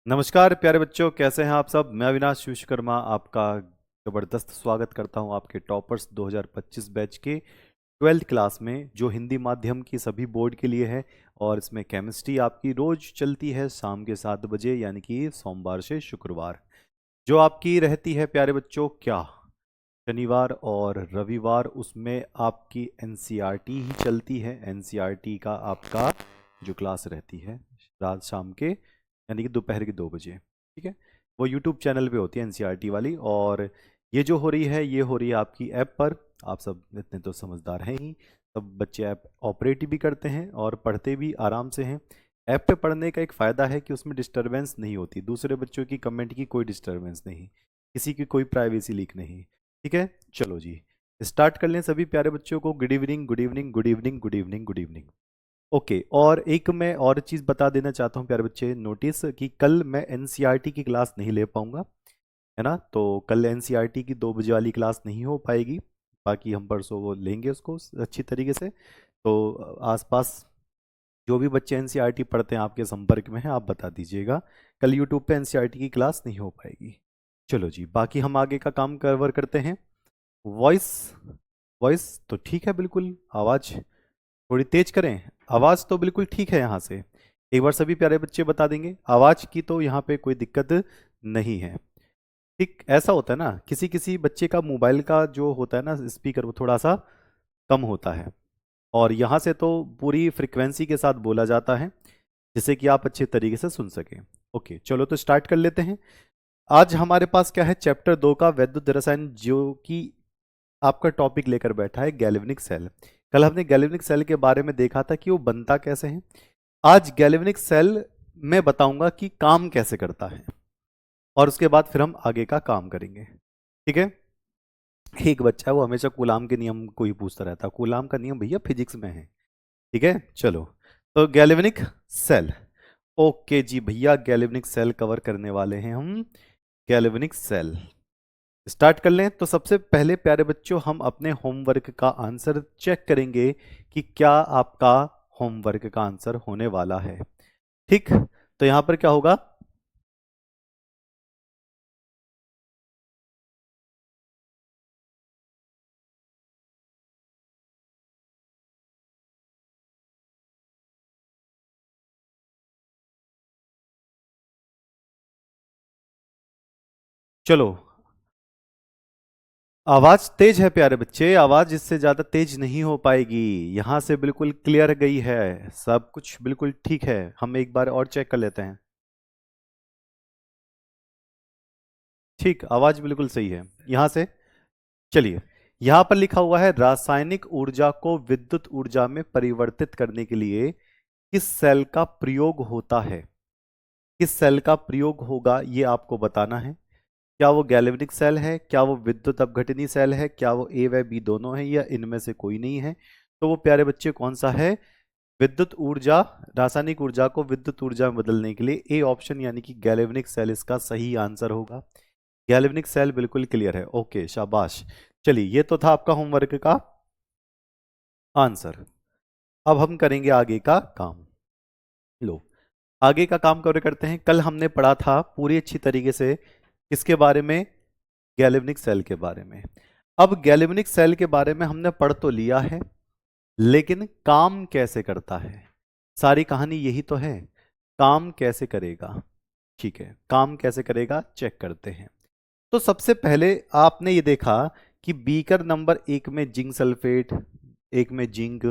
नमस्कार प्यारे बच्चों, कैसे हैं आप सब। मैं अविनाश विश्वकर्मा आपका ज़बरदस्त स्वागत करता हूं आपके टॉपर्स 2025 बैच के 12th क्लास में, जो हिंदी माध्यम की सभी बोर्ड के लिए है। और इसमें केमिस्ट्री आपकी रोज चलती है शाम के 7 बजे, यानी कि सोमवार से शुक्रवार। जो आपकी रहती है प्यारे बच्चों, क्या शनिवार और रविवार उसमें आपकी एनसीईआरटी ही चलती है। एनसीईआरटी का आपका जो क्लास रहती है रात शाम के, यानी कि दोपहर के 2 बजे, ठीक है। वो यूट्यूब चैनल पे होती है एनसीईआरटी वाली। और ये जो हो रही है, ये हो रही है आपकी ऐप पर। आप सब इतने तो समझदार हैं ही, सब बच्चे ऐप ऑपरेट भी करते हैं और पढ़ते भी आराम से हैं। ऐप पे पढ़ने का एक फ़ायदा है कि उसमें डिस्टरबेंस नहीं होती, दूसरे बच्चों की कमेंट की कोई डिस्टरबेंस नहीं, किसी की कोई प्राइवेसी लीक नहीं। ठीक है, चलो जी स्टार्ट कर लें। सभी प्यारे बच्चों को good evening, good evening, good evening, good evening, good evening. Okay, और एक मैं और चीज़ बता देना चाहता हूँ प्यारे बच्चे, नोटिस कि कल मैं एनसीईआरटी की क्लास नहीं ले पाऊंगा, है ना। तो कल एनसीईआरटी की 2 बजे वाली क्लास नहीं हो पाएगी। बाकी हम परसों वो लेंगे उसको अच्छी तरीके से। तो आसपास जो भी बच्चे एनसीईआरटी पढ़ते हैं, आपके संपर्क में हैं, आप बता दीजिएगा। कल यूट्यूब पे एनसीईआरटी की क्लास नहीं हो पाएगी। चलो जी, बाकी हम आगे का काम कवर करते हैं। वॉइस, वॉइस तो ठीक है बिल्कुल। आवाज़ थोड़ी तेज करें। आवाज़ तो बिल्कुल ठीक है यहाँ से। एक बार सभी प्यारे बच्चे बता देंगे, आवाज़ की तो यहाँ पे कोई दिक्कत नहीं है। ठीक, ऐसा होता है ना, किसी किसी बच्चे का मोबाइल का जो होता है ना स्पीकर, वो थोड़ा सा कम होता है। और यहाँ से तो पूरी फ्रिक्वेंसी के साथ बोला जाता है, जिससे कि आप अच्छे तरीके से सुन सकें। ओके, चलो तो स्टार्ट कर लेते हैं। आज हमारे पास क्या है, चैप्टर 2 का वैद्युत रसायन, जो कि आपका टॉपिक लेकर बैठा है गैल्वेनिक सेल। कल हमने गैल्वेनिक सेल के बारे में देखा था कि वो बनता कैसे है। आज गैल्वेनिक सेल में बताऊंगा कि काम कैसे करता है, और उसके बाद फिर हम आगे का काम करेंगे। ठीक है। एक बच्चा है वो हमेशा कूलाम के नियम को ही पूछता रहता है। कूलाम का नियम भैया फिजिक्स में है। ठीक है, चलो। तो गैल्वेनिक सेल, ओके जी भैया, गैल्वेनिक सेल कवर करने वाले हैं हम। गैल्वेनिक सेल स्टार्ट कर लें। तो सबसे पहले प्यारे बच्चों, हम अपने होमवर्क का आंसर चेक करेंगे कि क्या आपका होमवर्क का आंसर होने वाला है। ठीक, तो यहां पर क्या होगा, चलो। आवाज तेज है प्यारे बच्चे, आवाज इससे ज्यादा तेज नहीं हो पाएगी। यहां से बिल्कुल क्लियर गई है, सब कुछ बिल्कुल ठीक है। हम एक बार और चेक कर लेते हैं। ठीक, आवाज बिल्कुल सही है यहां से। चलिए, यहां पर लिखा हुआ है, रासायनिक ऊर्जा को विद्युत ऊर्जा में परिवर्तित करने के लिए किस सेल का प्रयोग होता है। किस सेल का प्रयोग होगा, ये आपको बताना है। क्या वो गैल्वेनिक सेल है, क्या वो विद्युत अपघटनी सेल है, क्या वो ए व बी दोनों है, या इनमें से कोई नहीं है। तो वो प्यारे बच्चे कौन सा है, विद्युत ऊर्जा, रासायनिक ऊर्जा को विद्युत ऊर्जा में बदलने के लिए ए ऑप्शन, यानी कि गैल्वेनिक सेल इसका सही आंसर होगा। गैल्वेनिक सेल बिल्कुल क्लियर है, ओके शाबाश। चलिए, ये तो था आपका होमवर्क का आंसर। अब हम करेंगे आगे का काम। लो, आगे का काम कवर करते हैं। कल हमने पढ़ा था पूरी अच्छी तरीके से किसके बारे में, गैल्वेनिक सेल के बारे में। अब गैल्वेनिक सेल के बारे में हमने पढ़ तो लिया है, लेकिन काम कैसे करता है, सारी कहानी यही तो है। काम कैसे करेगा, ठीक है, काम कैसे करेगा चेक करते हैं। तो सबसे पहले आपने ये देखा कि बीकर नंबर 1 में जिंक सल्फेट, एक में जिंक,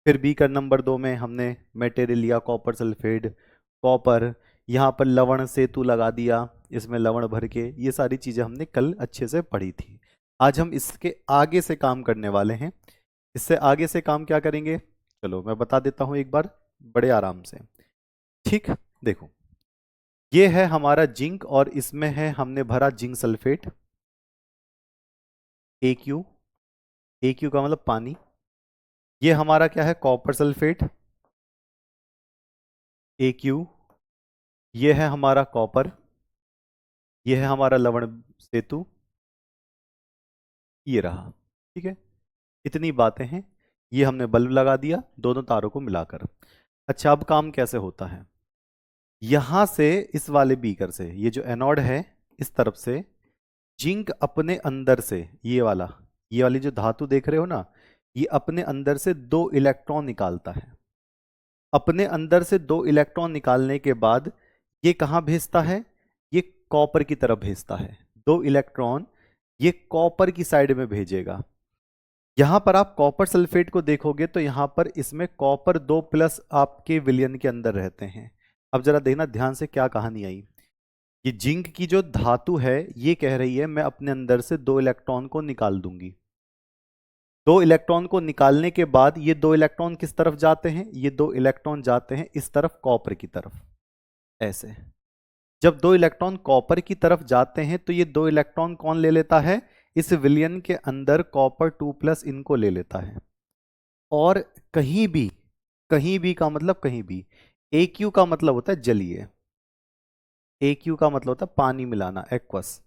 फिर बीकर नंबर 2 में हमने मेटेरियल लिया कॉपर सल्फेट, कॉपर, यहाँ पर लवण सेतु लगा दिया, इसमें लवण भर के। ये सारी चीज़ें हमने कल अच्छे से पढ़ी थी। आज हम इसके आगे से काम करने वाले हैं। इससे आगे से काम क्या करेंगे, चलो मैं बता देता हूँ एक बार बड़े आराम से। ठीक, देखो, ये है हमारा जिंक, और इसमें है हमने भरा जिंक सल्फेट, AQ, AQ का मतलब पानी। ये हमारा क्या है, कॉपर सल्फेट, AQ। ये है हमारा कॉपर, ये है हमारा लवण सेतु, ये रहा। ठीक है, इतनी बातें हैं। ये हमने बल्ब लगा दिया दोनों तारों को मिलाकर। अच्छा, अब काम कैसे होता है, यहां से इस वाले बीकर से, ये जो एनोड है इस तरफ से, जिंक अपने अंदर से ये वाली जो धातु देख रहे हो ना, ये अपने अंदर से 2 इलेक्ट्रॉन निकालता है। अपने अंदर से 2 इलेक्ट्रॉन निकालने के बाद ये कहां भेजता है? ये कॉपर की तरफ भेजता है। 2 इलेक्ट्रॉन ये कॉपर की साइड में भेजेगा। यहां पर आप कॉपर सल्फेट को देखोगे तो यहां पर इसमें कॉपर 2+ आपके विलयन के अंदर रहते हैं। अब जरा देखना ध्यान से क्या कहानी आई। ये जिंक की जो धातु है ये कह रही है मैं अपने अंदर से 2 इलेक्ट्रॉन को निकाल दूंगी। 2 इलेक्ट्रॉन को निकालने के बाद ये 2 इलेक्ट्रॉन किस तरफ जाते हैं? ये 2 इलेक्ट्रॉन जाते हैं इस तरफ, कॉपर की तरफ, ऐसे। जब 2 इलेक्ट्रॉन कॉपर की तरफ जाते हैं तो ये 2 इलेक्ट्रॉन कौन ले लेता है? इस विलयन के अंदर कॉपर 2+ इनको ले लेता है। और कहीं भी का मतलब कहीं भी, AQ का मतलब होता है जलीय, AQ का मतलब होता है पानी मिलाना, एक्वस।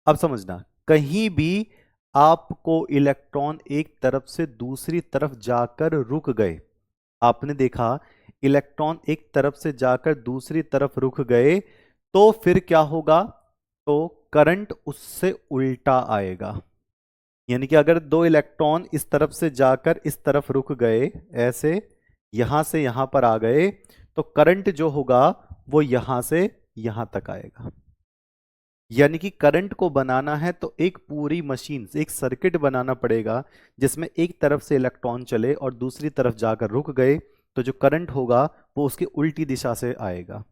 अब समझना, कहीं भी आपको इलेक्ट्रॉन एक तरफ से दूसरी तरफ जाकर रुक गए, आपने देखा इलेक्ट्रॉन एक तरफ से जाकर दूसरी तरफ रुक गए, तो फिर क्या होगा? तो करंट उससे उल्टा आएगा। यानी कि अगर 2 इलेक्ट्रॉन इस तरफ से जाकर इस तरफ रुक गए, ऐसे यहां से यहां पर आ गए, तो करंट जो होगा वो यहां से यहां तक आएगा। यानी कि करंट को बनाना है तो एक पूरी मशीन, एक सर्किट बनाना पड़ेगा जिसमें एक तरफ से इलेक्ट्रॉन चले और दूसरी तरफ जाकर रुक गए, तो जो करंट होगा वो उसकी उल्टी दिशा से आएगा।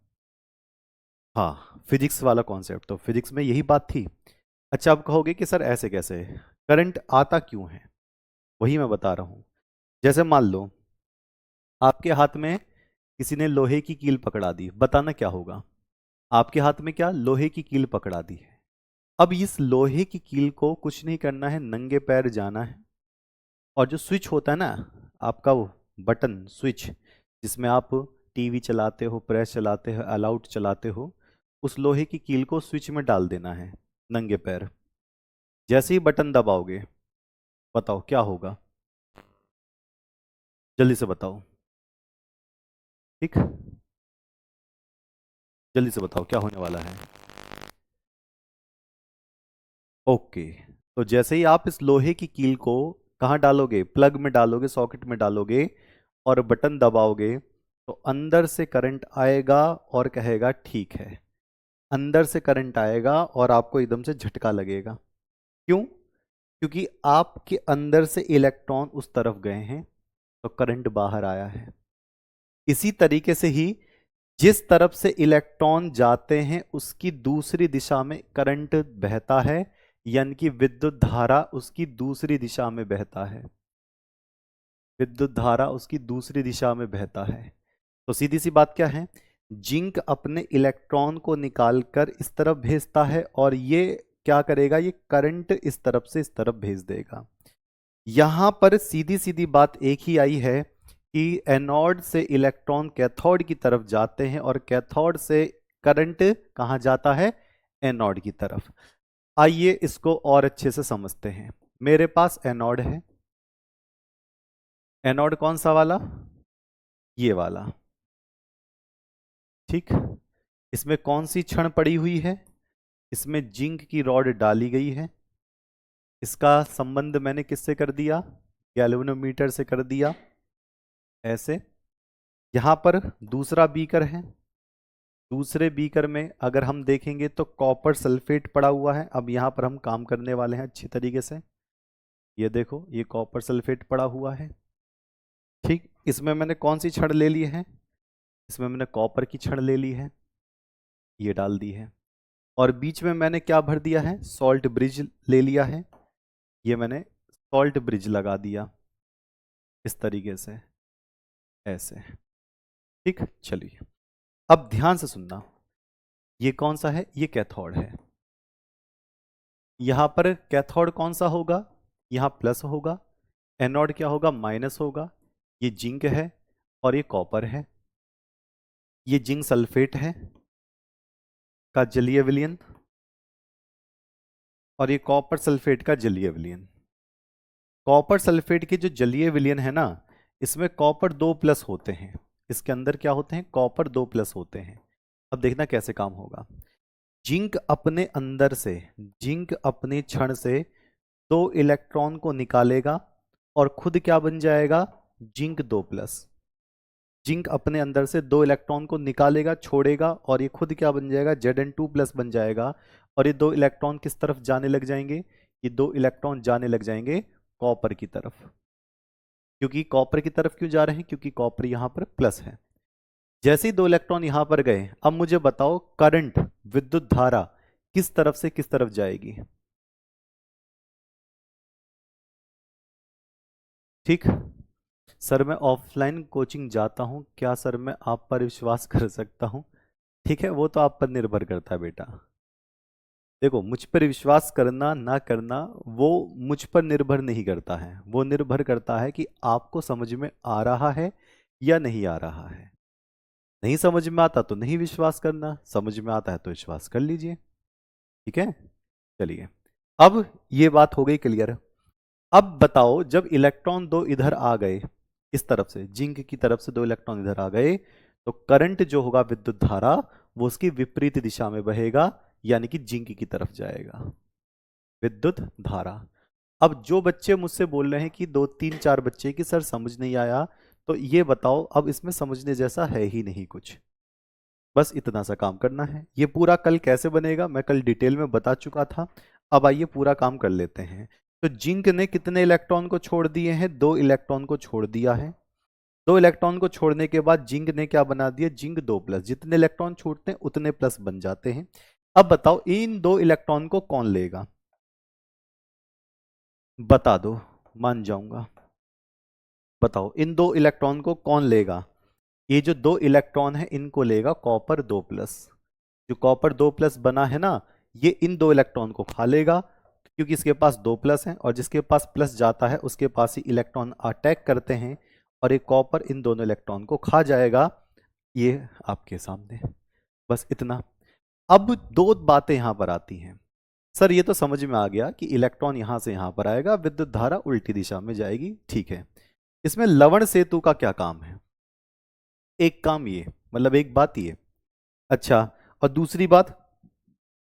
हाँ, फिजिक्स वाला कॉन्सेप्ट, तो फिजिक्स में यही बात थी। अच्छा, आप कहोगे कि सर ऐसे कैसे, करंट आता क्यों है? वही मैं बता रहा हूं। जैसे मान लो आपके हाथ में किसी ने लोहे की कील पकड़ा दी, बताना क्या होगा? आपके हाथ में क्या, लोहे की कील पकड़ा दी है। अब इस लोहे की कील को कुछ नहीं करना है, नंगे पैर जाना है, और जो स्विच होता है ना आपका, वो बटन स्विच जिसमें आप टीवी चलाते हो, प्रेस चलाते हो, अलाउट चलाते हो, उस लोहे की कील को स्विच में डाल देना है नंगे पैर। जैसे ही बटन दबाओगे, बताओ क्या होगा? जल्दी से बताओ। ठीक, जल्दी से बताओ क्या होने वाला है। ओके, तो जैसे ही आप इस लोहे की कील को कहाँ डालोगे, प्लग में डालोगे, सॉकेट में डालोगे और बटन दबाओगे, तो अंदर से करंट आएगा और कहेगा ठीक है। अंदर से करंट आएगा और आपको एकदम से झटका लगेगा। क्यों? क्योंकि आपके अंदर से इलेक्ट्रॉन उस तरफ गए हैं तो करंट बाहर आया है। इसी तरीके से ही जिस तरफ से इलेक्ट्रॉन जाते हैं उसकी दूसरी दिशा में करंट बहता है, यानी कि विद्युत धारा उसकी दूसरी दिशा में बहता है। विद्युत धारा उसकी दूसरी दिशा में बहता है। तो सीधी सी बात क्या है, जिंक अपने इलेक्ट्रॉन को निकालकर इस तरफ भेजता है और ये क्या करेगा, ये करंट इस तरफ से इस तरफ भेज देगा। यहां पर सीधी सीधी बात एक ही आई है कि एनोड से इलेक्ट्रॉन कैथोड की तरफ जाते हैं और कैथोड से करंट कहां जाता है? एनोड की तरफ। आइए इसको और अच्छे से समझते हैं। मेरे पास एनोड है, एनोड कौन सा वाला? ये वाला। ठीक, इसमें कौन सी छड़ पड़ी हुई है? इसमें जिंक की रॉड डाली गई है। इसका संबंध मैंने किससे कर दिया? गैल्वेनोमीटर से कर दिया, ऐसे। यहां पर दूसरा बीकर है, दूसरे बीकर में अगर हम देखेंगे तो कॉपर सल्फेट पड़ा हुआ है। अब यहां पर हम काम करने वाले हैं अच्छी तरीके से। ये देखो, ये कॉपर सल्फेट पड़ा हुआ है। ठीक, इसमें मैंने कौन सी छड़ ले ली है? इसमें मैंने कॉपर की छड़ ले ली है, ये डाल दी है। और बीच में मैंने क्या भर दिया है? सॉल्ट ब्रिज ले लिया है, ये मैंने सॉल्ट ब्रिज लगा दिया इस तरीके से, ऐसे। ठीक, चलिए अब ध्यान से सुनना। ये कौन सा है? ये कैथोड है। यहां पर कैथोड कौन सा होगा? यहां प्लस होगा, एनोड क्या होगा? माइनस होगा। ये जिंक है और ये कॉपर है। ये जिंक सल्फेट है का जलीय विलयन, और ये कॉपर सल्फेट का जलीय विलयन। कॉपर सल्फेट के जो जलीय विलयन है ना, इसमें कॉपर 2+ होते हैं। इसके अंदर क्या होते हैं? कॉपर 2+ होते हैं। अब देखना कैसे काम होगा। जिंक अपने अंदर से, जिंक अपने क्षण से 2 इलेक्ट्रॉन को निकालेगा और खुद क्या बन जाएगा, जिंक 2+। जिंक अपने अंदर से 2 इलेक्ट्रॉन को निकालेगा, छोड़ेगा, और ये खुद क्या बन जाएगा, Zn2+ बन जाएगा। और ये 2 इलेक्ट्रॉन किस तरफ जाने लग जाएंगे, ये 2 इलेक्ट्रॉन जाने लग जाएंगे कॉपर की तरफ। क्योंकि कॉपर की तरफ क्यों जा रहे हैं, क्योंकि कॉपर यहां पर प्लस है। जैसे ही 2 इलेक्ट्रॉन यहां पर गए, अब मुझे बताओ करंट, विद्युत धारा किस तरफ से किस तरफ जाएगी। ठीक, सर मैं ऑफलाइन कोचिंग जाता हूं, क्या सर मैं आप पर विश्वास कर सकता हूं। ठीक है, वो तो आप पर निर्भर करता है बेटा। देखो, मुझ पर विश्वास करना ना करना वो मुझ पर निर्भर नहीं करता है, वो निर्भर करता है कि आपको समझ में आ रहा है या नहीं आ रहा है। नहीं समझ में आता तो नहीं विश्वास करना, समझ में आता है तो विश्वास कर लीजिए। ठीक है, चलिए, अब ये बात हो गई क्लियर। अब बताओ, जब इलेक्ट्रॉन 2 इधर आ गए, इस तरफ से जिंक की तरफ से 2 इलेक्ट्रॉन इधर आ गए, तो करंट जो होगा, विद्युत धारा, वो उसकी विपरीत दिशा में बहेगा, यानी कि जिंक की तरफ जाएगा विद्युत धारा। अब जो बच्चे मुझसे बोल रहे हैं कि 2 3 4 बच्चे की सर समझ नहीं आया, तो ये बताओ, अब इसमें समझने जैसा है ही नहीं कुछ। बस इतना सा काम करना है। ये पूरा कल कैसे बनेगा मैं कल डिटेल में बता चुका था। अब आइए पूरा काम कर लेते हैं। तो जिंक ने कितने इलेक्ट्रॉन को छोड़ दिए हैं, 2 इलेक्ट्रॉन को छोड़ दिया है। 2 इलेक्ट्रॉन को छोड़ने के बाद जिंक ने क्या बना दिया, जिंक 2+। जितने इलेक्ट्रॉन छूटते हैं उतने प्लस बन जाते हैं। अब बताओ, इन 2 इलेक्ट्रॉन को कौन लेगा, बता दो, मान जाऊंगा। बताओ, इन 2 इलेक्ट्रॉन को कौन लेगा। ये जो 2 इलेक्ट्रॉन है इनको लेगा कॉपर 2+। जो कॉपर 2+ बना है ना, ये इन 2 इलेक्ट्रॉन को खा लेगा, क्योंकि इसके पास 2+ है, और जिसके पास प्लस जाता है उसके पास ही इलेक्ट्रॉन अटैक करते हैं, और एक कॉपर इन दोनों इलेक्ट्रॉन को खा जाएगा। ये आपके सामने, बस इतना। अब दो बातें यहां पर आती हैं। सर ये तो समझ में आ गया कि इलेक्ट्रॉन यहां से यहां पर आएगा, विद्युत धारा उल्टी दिशा में जाएगी, ठीक है। इसमें लवण सेतु का क्या काम है, एक काम ये, मतलब एक बात ये। अच्छा, और दूसरी बात,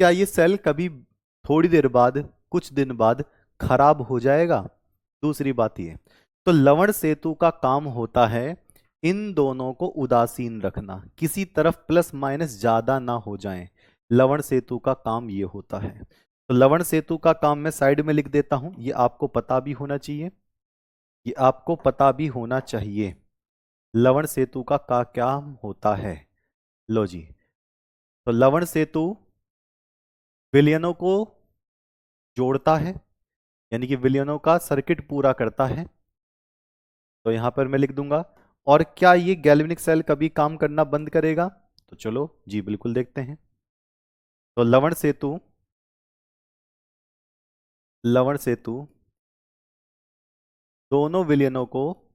क्या ये सेल कभी थोड़ी देर बाद, कुछ दिन बाद खराब हो जाएगा, दूसरी बात ये। तो लवण सेतु का काम होता है इन दोनों को उदासीन रखना, किसी तरफ प्लस माइनस ज्यादा ना हो जाएं। लवण सेतु का काम ये होता है। तो लवण सेतु का काम मैं साइड में लिख देता हूं, ये आपको पता भी होना चाहिए, ये आपको पता भी होना चाहिए। लवण सेतु का काम होता है, लो जी। तो लवण सेतु विलयनों को जोड़ता है, यानी कि विलयनों का सर्किट पूरा करता है। तो यहां पर मैं लिख दूंगा। और क्या ये गैल्वेनिक सेल कभी काम करना बंद करेगा, तो चलो जी बिल्कुल देखते हैं। तो लवण सेतु दोनों विलयनों को,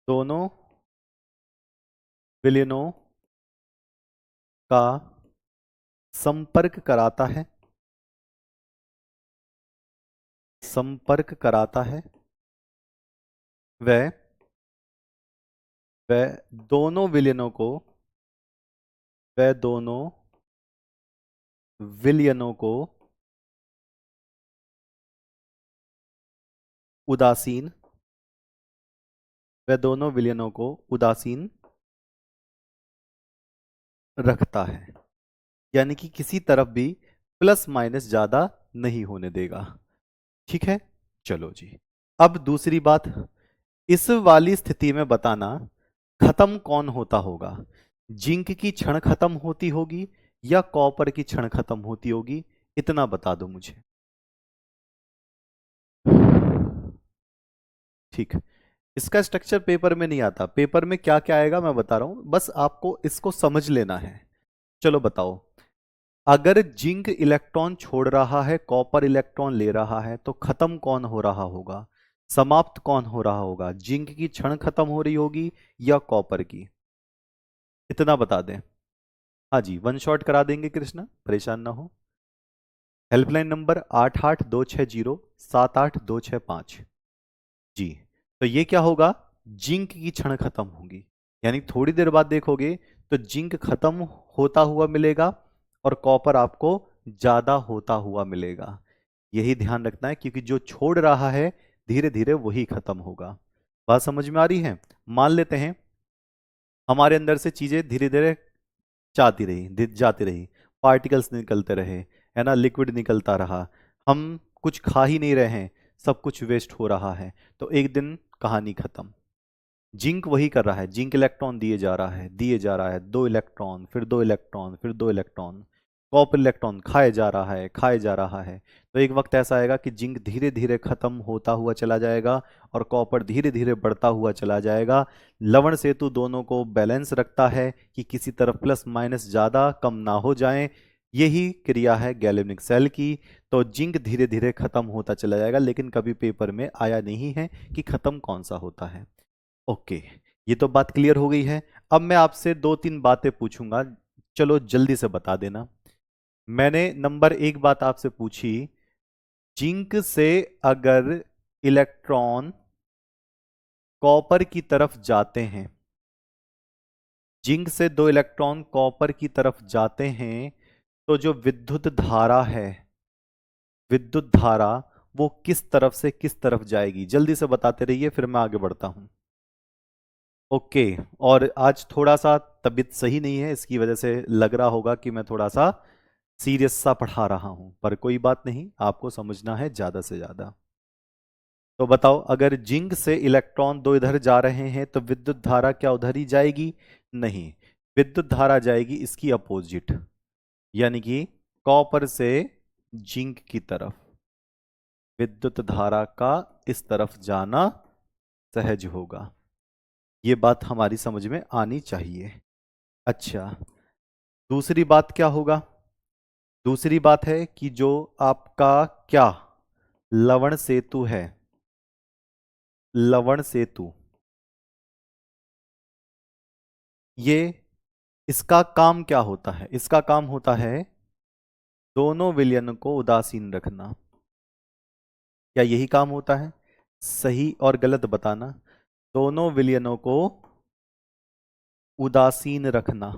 दोनों विलयनों का संपर्क कराता है, संपर्क कराता है। वह वह दोनों विलयनों को, वह दोनों विलयनों को उदासीन, वह दोनों विलयनों को उदासीन रखता है, यानी कि किसी तरफ भी प्लस माइनस ज्यादा नहीं होने देगा। ठीक है, चलो जी। अब दूसरी बात, इस वाली स्थिति में बताना खत्म कौन होता होगा, जिंक की क्षण खत्म होती होगी या कॉपर की क्षण खत्म होती होगी, इतना बता दो मुझे। ठीक, इसका स्ट्रक्चर पेपर में नहीं आता, पेपर में क्या क्या आएगा मैं बता रहा हूं, बस आपको इसको समझ लेना है। चलो बताओ, अगर जिंक इलेक्ट्रॉन छोड़ रहा है, कॉपर इलेक्ट्रॉन ले रहा है, तो खत्म कौन हो रहा होगा, समाप्त कौन हो रहा होगा, जिंक की क्षण खत्म हो रही होगी या कॉपर की, इतना बता दें। हाँ जी, वन शॉट करा देंगे कृष्णा, परेशान ना हो। Helpline number 8826078265। जी, तो ये क्या होगा, जिंक की क्षण खत्म होगी, यानी थोड़ी देर बाद देखोगे तो जिंक खत्म होता हुआ मिलेगा और कॉपर आपको ज्यादा होता हुआ मिलेगा। यही ध्यान रखना है, क्योंकि जो छोड़ रहा है धीरे धीरे वही खत्म होगा। बात समझ में आ रही है? मान लेते हैं हमारे अंदर से चीजें धीरे धीरे जाती रही, पार्टिकल्स निकलते रहे, है ना, लिक्विड निकलता रहा, हम कुछ खा ही नहीं रहे हैं, सब कुछ वेस्ट हो रहा है, तो एक दिन कहानी खत्म। जिंक वही कर रहा है, जिंक इलेक्ट्रॉन दिए जा रहा है, 2 इलेक्ट्रॉन, फिर 2 इलेक्ट्रॉन, फिर 2 इलेक्ट्रॉन, कॉपर इलेक्ट्रॉन खाए जा रहा है। तो एक वक्त ऐसा आएगा कि जिंक धीरे धीरे खत्म होता हुआ चला जाएगा और कॉपर धीरे धीरे बढ़ता हुआ चला जाएगा। लवण सेतु दोनों को बैलेंस रखता है कि किसी तरफ प्लस माइनस ज्यादा कम ना हो जाए, यही क्रिया है गैल्वेनिक सेल की। तो जिंक धीरे धीरे खत्म होता चला जाएगा, लेकिन कभी पेपर में आया नहीं है कि खत्म कौन सा होता है। ओके, ये तो बात क्लियर हो गई है। अब मैं आपसे 2-3 बातें पूछूंगा, चलो जल्दी से बता देना। मैंने नंबर 1 बात आपसे पूछी, जिंक से अगर इलेक्ट्रॉन कॉपर की तरफ जाते हैं, जिंक से 2 इलेक्ट्रॉन कॉपर की तरफ जाते हैं, तो जो विद्युत धारा है, विद्युत धारा वो किस तरफ से किस तरफ जाएगी? जल्दी से बताते रहिए, फिर मैं आगे बढ़ता हूं। ओके, और आज थोड़ा सा तबीयत सही नहीं है, इसकी वजह से लग रहा होगा कि मैं थोड़ा सा सीरियस सा पढ़ा रहा हूं, पर कोई बात नहीं, आपको समझना है ज्यादा से ज्यादा। तो बताओ, अगर जिंक से इलेक्ट्रॉन 2 इधर जा रहे हैं तो विद्युत धारा क्या उधर ही जाएगी? नहीं, विद्युत धारा जाएगी इसकी अपोजिट, यानी कि कॉपर से जिंक की तरफ। विद्युत धारा का इस तरफ जाना सहज होगा, ये बात हमारी समझ में आनी चाहिए। अच्छा, दूसरी बात क्या होगा? दूसरी बात है कि जो आपका क्या लवण सेतु है, लवण सेतु, ये इसका काम क्या होता है? इसका काम होता है दोनों विलयन को उदासीन रखना। क्या यही काम होता है? सही और गलत बताना। दोनों विलयनों को उदासीन रखना,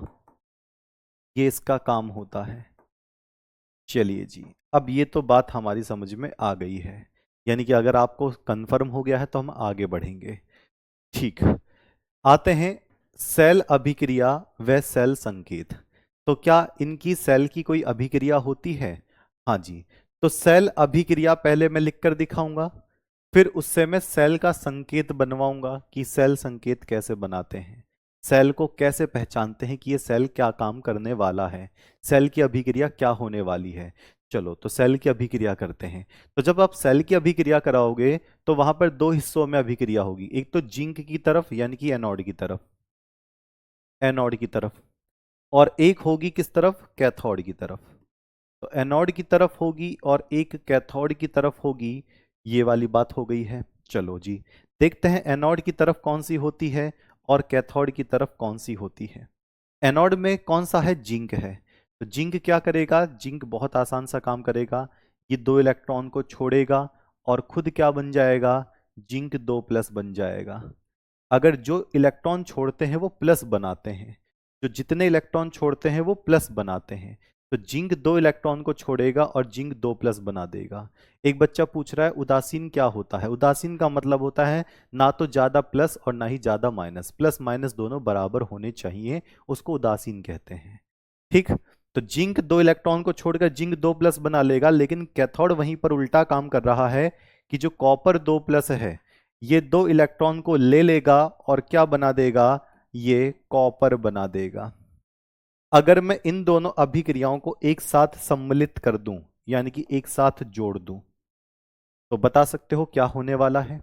ये इसका काम होता है। चलिए जी, अब ये तो बात हमारी समझ में आ गई है, यानी कि अगर आपको कंफर्म हो गया है तो हम आगे बढ़ेंगे। ठीक, आते हैं सेल अभिक्रिया व सेल संकेत। तो क्या इनकी सेल की कोई अभिक्रिया होती है? हाँ जी। तो सेल अभिक्रिया पहले मैं लिखकर दिखाऊंगा, फिर उससे मैं सेल का संकेत बनवाऊंगा कि सेल संकेत कैसे बनाते हैं, सेल को कैसे पहचानते हैं कि ये सेल क्या काम करने वाला है, सेल की अभिक्रिया क्या होने वाली है। चलो, तो सेल की अभिक्रिया करते हैं। तो जब आप सेल की अभिक्रिया कराओगे तो वहां पर 2 हिस्सों में अभिक्रिया होगी, एक तो जिंक की तरफ यानी कि एनोड की तरफ, एनोड की तरफ, और एक होगी किस तरफ? कैथोड की तरफ। तो एनोड की तरफ होगी और एक कैथोड की तरफ होगी, ये वाली बात हो गई है। चलो जी, देखते हैं एनोड की तरफ कौन सी होती है और कैथोड की तरफ कौन सी होती है। एनोड में कौन सा है? जिंक है। तो जिंक क्या करेगा? जिंक बहुत आसान सा काम करेगा, ये 2 इलेक्ट्रॉन को छोड़ेगा और खुद क्या बन जाएगा? जिंक 2+ बन जाएगा। अगर जो इलेक्ट्रॉन छोड़ते हैं वो प्लस बनाते हैं, जो जितने इलेक्ट्रॉन छोड़ते हैं वो प्लस बनाते हैं, तो जिंक 2 इलेक्ट्रॉन को छोड़ेगा और जिंक 2+ बना देगा। एक बच्चा पूछ रहा है उदासीन क्या होता है? उदासीन का मतलब होता है ना तो ज्यादा प्लस और ना ही ज्यादा माइनस, प्लस माइनस दोनों बराबर होने चाहिए, उसको उदासीन कहते हैं। ठीक, तो जिंक 2 इलेक्ट्रॉन को छोड़कर जिंक 2+ बना लेगा, लेकिन कैथोड वहीं पर उल्टा काम कर रहा है कि जो कॉपर 2+ है ये 2 इलेक्ट्रॉन को ले लेगा और क्या बना देगा? ये कॉपर बना देगा। अगर मैं इन दोनों अभिक्रियाओं को एक साथ सम्मिलित कर दूं, यानी कि एक साथ जोड़ दूं, तो बता सकते हो क्या होने वाला है?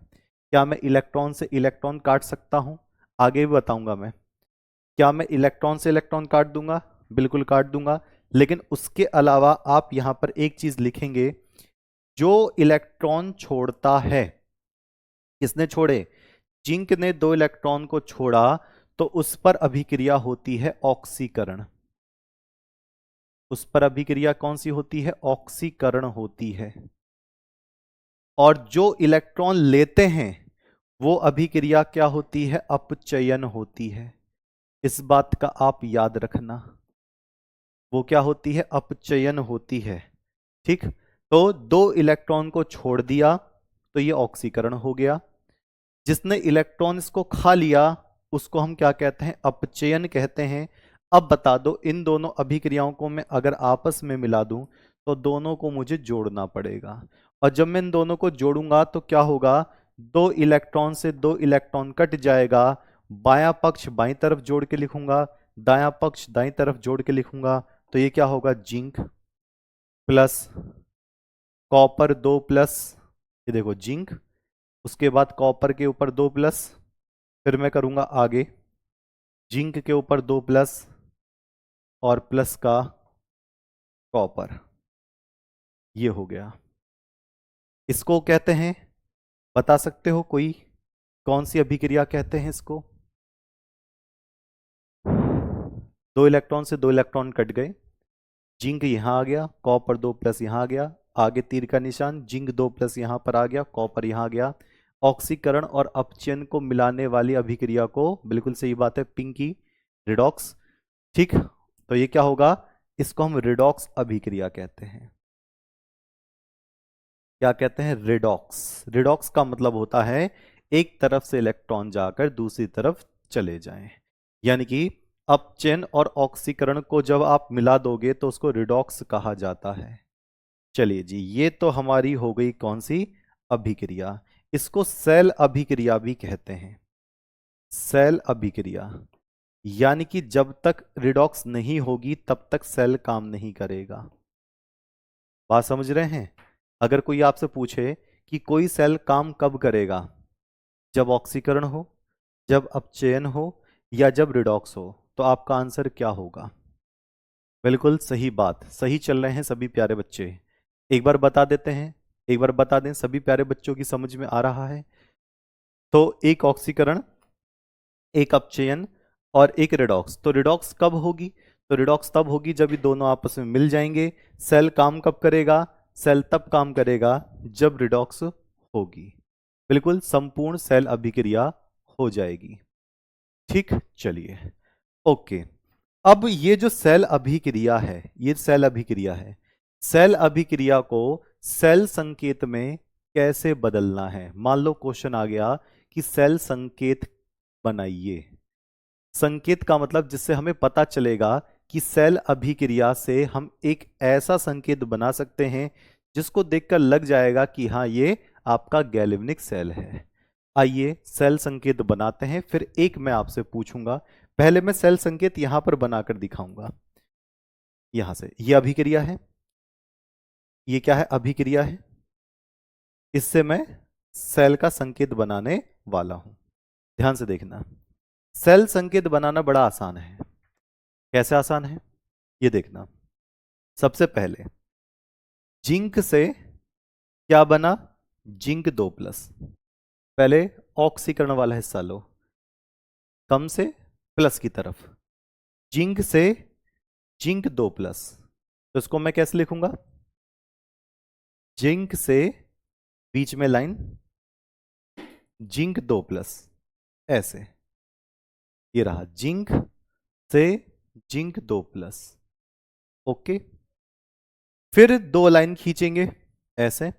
क्या मैं इलेक्ट्रॉन से इलेक्ट्रॉन काट सकता हूं? आगे भी बताऊंगा मैं। क्या मैं इलेक्ट्रॉन से इलेक्ट्रॉन काट दूंगा? बिल्कुल काट दूंगा, लेकिन उसके अलावा आप यहां पर एक चीज लिखेंगे, जो इलेक्ट्रॉन छोड़ता है, किसने छोड़े? जिंक ने 2 इलेक्ट्रॉन को छोड़ा, तो उस पर अभिक्रिया होती है ऑक्सीकरण। उस पर अभिक्रिया कौन सी होती है? ऑक्सीकरण होती है। और जो इलेक्ट्रॉन लेते हैं वो अभिक्रिया क्या होती है? अपचयन होती है। इस बात का आप याद रखना, वो क्या होती है, अपचयन होती है। ठीक, तो 2 इलेक्ट्रॉन को छोड़ दिया तो ये ऑक्सीकरण हो गया। जिसने इलेक्ट्रॉन इसको खा लिया उसको हम क्या कहते हैं, अपचयन कहते हैं। अब बता दो, इन दोनों अभिक्रियाओं को मैं अगर आपस में मिला दूं तो दोनों को मुझे जोड़ना पड़ेगा, और जब मैं इन दोनों को जोड़ूंगा तो क्या होगा, 2 इलेक्ट्रॉन से 2 इलेक्ट्रॉन कट जाएगा, बायां पक्ष बाईं तरफ जोड़ के लिखूंगा, दायां पक्ष दाईं तरफ जोड़ के लिखूंगा, तो ये क्या होगा, जिंक प्लस कॉपर 2 प्लस, ये देखो जिंक, उसके बाद कॉपर के ऊपर 2 प्लस, फिर मैं करूंगा आगे जिंक के ऊपर 2 प्लस और प्लस का कॉपर, ये हो गया। इसको कहते हैं, बता सकते हो कोई, कौन सी अभिक्रिया कहते हैं इसको? 2 इलेक्ट्रॉन से 2 इलेक्ट्रॉन कट गए, जिंक यहां आ गया, कॉपर 2 प्लस यहां आ गया, आगे तीर का निशान, जिंक 2 प्लस यहां पर आ गया, कॉपर यहां आ गया। ऑक्सीकरण और अपचयन को मिलाने वाली अभिक्रिया को, बिल्कुल सही बात है पिंकी, रिडॉक्स। ठीक, तो ये क्या होगा, इसको हम रिडॉक्स अभिक्रिया कहते हैं। क्या कहते हैं, रिडॉक्स। रिडॉक्स का मतलब होता है एक तरफ से इलेक्ट्रॉन जाकर दूसरी तरफ चले जाएं, यानी कि अपचयन और ऑक्सीकरण को जब आप मिला दोगे तो उसको रिडॉक्स कहा जाता है। चलिए जी, ये तो हमारी हो गई कौन सी, अभिक्रिया। इसको सेल अभिक्रिया भी कहते हैं, सेल अभिक्रिया। यानी कि जब तक रिडॉक्स नहीं होगी तब तक सेल काम नहीं करेगा। बात समझ रहे हैं? अगर कोई आपसे पूछे कि कोई सेल काम कब करेगा, जब ऑक्सीकरण हो, जब अपचयन हो, या जब रिडॉक्स हो, तो आपका आंसर क्या होगा? बिल्कुल सही बात, सही चल रहे हैं सभी प्यारे बच्चे। एक बार बता देते हैं, एक बार बता दें, सभी प्यारे बच्चों की समझ में आ रहा है? तो एक ऑक्सीकरण, एक अपचयन और एक रिडॉक्स, तो रिडॉक्स कब होगी? तो रिडॉक्स तब होगी जब ये दोनों आपस में मिल जाएंगे। सेल काम कब करेगा? सेल तब काम करेगा जब रिडॉक्स होगी, बिल्कुल संपूर्ण सेल अभिक्रिया हो जाएगी। ठीक, चलिए ओके। अब ये जो सेल अभिक्रिया है, ये सेल अभिक्रिया है, सेल अभिक्रिया को सेल संकेत में कैसे बदलना है? मान लो क्वेश्चन आ गया कि सेल संकेत बनाइए। संकेत का मतलब जिससे हमें पता चलेगा कि सेल अभिक्रिया से हम एक ऐसा संकेत बना सकते हैं जिसको देखकर लग जाएगा कि हाँ ये आपका गैल्वेनिक सेल है। आइए सेल संकेत बनाते हैं, फिर एक मैं आपसे पूछूंगा। पहले मैं सेल संकेत यहां पर बनाकर दिखाऊंगा। यहां से ये अभिक्रिया है, ये क्या है, अभिक्रिया है। इससे मैं सेल का संकेत बनाने वाला हूं, ध्यान से देखना। सेल संकेत बनाना बड़ा आसान है। कैसे आसान है, ये देखना। सबसे पहले जिंक से क्या बना, जिंक 2 प्लस। पहले ऑक्सीकरण वाला हिस्सा लो, कम से प्लस की तरफ, जिंक से जिंक 2 प्लस, तो इसको मैं कैसे लिखूंगा, जिंक से बीच में लाइन, जिंक 2 प्लस, ऐसे। ये रहा जिंक से जिंक 2 प्लस, ओके। फिर 2 लाइन खींचेंगे ऐसे,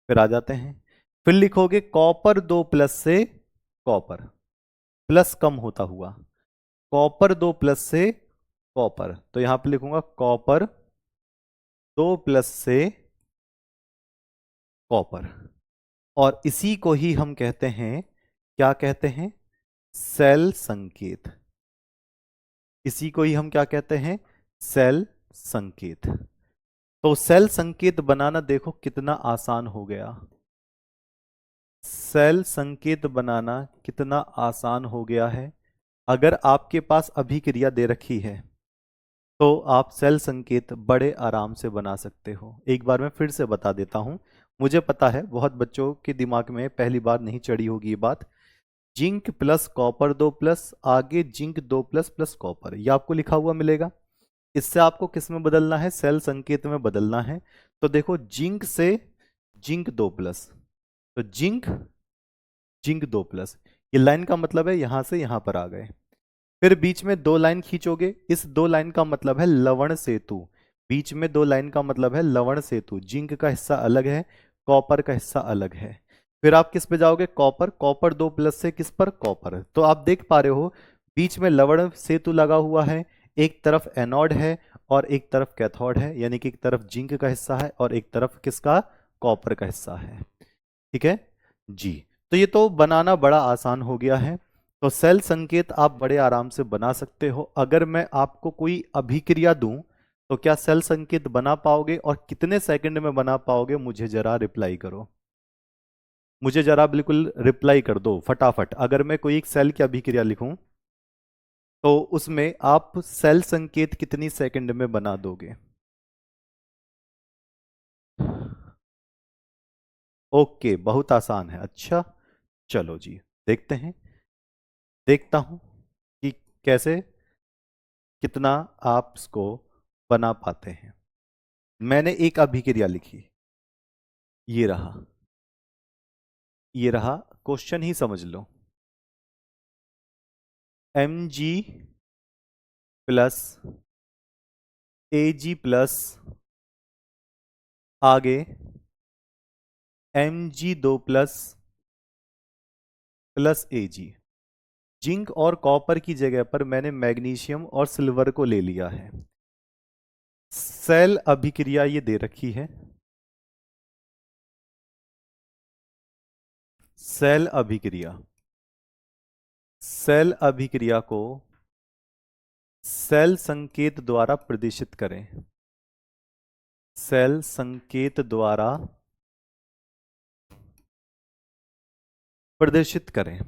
फिर आ जाते हैं, फिर लिखोगे कॉपर 2 प्लस से कॉपर, प्लस कम होता हुआ, कॉपर 2 प्लस से कॉपर, तो यहां पे लिखूंगा कॉपर 2 प्लस से कॉपर। और इसी को ही हम कहते हैं, क्या कहते हैं, सेल संकेत। इसी को ही हम क्या कहते हैं, सेल संकेत। तो सेल संकेत बनाना देखो कितना आसान हो गया। सेल संकेत बनाना कितना आसान हो गया है। अगर आपके पास अभिक्रिया दे रखी है तो आप सेल संकेत बड़े आराम से बना सकते हो। एक बार मैं फिर से बता देता हूं, मुझे पता है बहुत बच्चों के दिमाग में पहली बार नहीं चढ़ी होगी ये बात। जिंक प्लस कॉपर 2 प्लस, आगे जिंक 2 प्लस प्लस कॉपर, ये आपको लिखा हुआ मिलेगा। इससे आपको किस में बदलना है, सेल संकेत में बदलना है। तो देखो जिंक से जिंक 2 प्लस, तो जिंक जिंक 2 प्लस, ये लाइन का मतलब है यहां से यहां पर आ गए। फिर बीच में दो लाइन खींचोगे, इस दो लाइन का मतलब है लवण सेतु। बीच में दो लाइन का मतलब है लवण सेतु। जिंक का हिस्सा अलग है, कॉपर का हिस्सा अलग है। फिर आप किस पे जाओगे? कॉपर। कॉपर दो प्लस से किस पर? कॉपर। तो आप देख पा रहे हो बीच में लवण सेतु लगा हुआ है, एक तरफ एनोड है और एक तरफ कैथोड है, यानी कि एक तरफ जिंक का हिस्सा है और एक तरफ किसका? कॉपर का हिस्सा है। ठीक है जी। तो ये तो बनाना बड़ा आसान हो गया है। तो सेल संकेत आप बड़े आराम से बना सकते हो। अगर मैं आपको कोई अभिक्रिया दूं तो क्या सेल संकेत बना पाओगे और कितने सेकंड में बना पाओगे? मुझे जरा रिप्लाई करो, मुझे जरा बिल्कुल रिप्लाई कर दो फटाफट। अगर मैं कोई एक सेल की अभिक्रिया लिखूं तो उसमें आप सेल संकेत कितनी सेकंड में बना दोगे? ओके, बहुत आसान है। अच्छा चलो जी, देखते हैं, देखता हूं कि कैसे, कितना आप इसको बना पाते हैं। मैंने एक अभिक्रिया लिखी, ये रहा, ये रहा। क्वेश्चन ही समझ लो। Mg प्लस Ag प्लस आगे Mg2 plus plus Ag। Zinc और कॉपर की जगह पर मैंने मैग्नीशियम और सिल्वर को ले लिया है। सेल अभिक्रिया ये दे रखी है। सेल अभिक्रिया, सेल अभिक्रिया को सेल संकेत द्वारा प्रदर्शित करें। सेल संकेत द्वारा प्रदर्शित करें,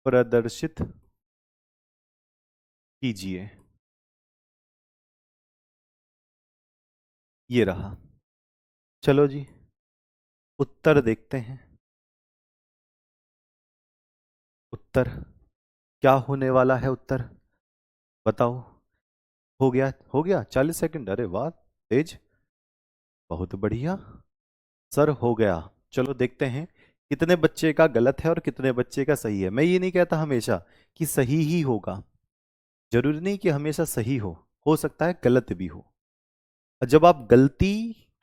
प्रदर्शित कीजिए। ये रहा। चलो जी, उत्तर देखते हैं। उत्तर क्या होने वाला है? उत्तर बताओ। हो गया, हो गया 40 सेकंड। अरे वाह, तेज, बहुत बढ़िया सर, हो गया। चलो देखते हैं कितने बच्चे का गलत है और कितने बच्चे का सही है। मैं ये नहीं कहता हमेशा कि सही ही होगा, जरूरी नहीं कि हमेशा सही हो सकता है गलत भी हो। जब आप गलती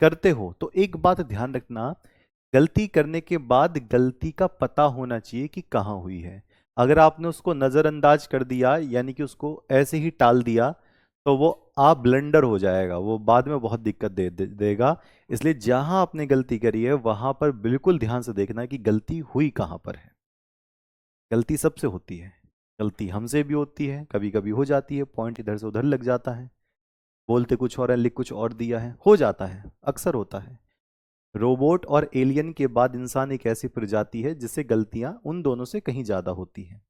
करते हो तो एक बात ध्यान रखना, गलती करने के बाद गलती का पता होना चाहिए कि कहाँ हुई है। अगर आपने उसको नजरअंदाज कर दिया, यानी कि उसको ऐसे ही टाल दिया, तो वो आप ब्लंडर हो जाएगा, वो बाद में बहुत दिक्कत देगा। इसलिए जहां आपने गलती करी है वहां पर बिल्कुल ध्यान से देखना कि गलती हुई कहाँ पर है। गलती सबसे होती है, गलती हमसे भी होती है, कभी कभी हो जाती है, पॉइंट इधर से उधर लग जाता है, बोलते कुछ और है लिख कुछ और दिया है, हो जाता है, अक्सर होता है। रोबोट और एलियन के बाद इंसान एक ऐसी प्रजाति है जिससे गलतियां उन दोनों से कहीं ज्यादा होती हैं।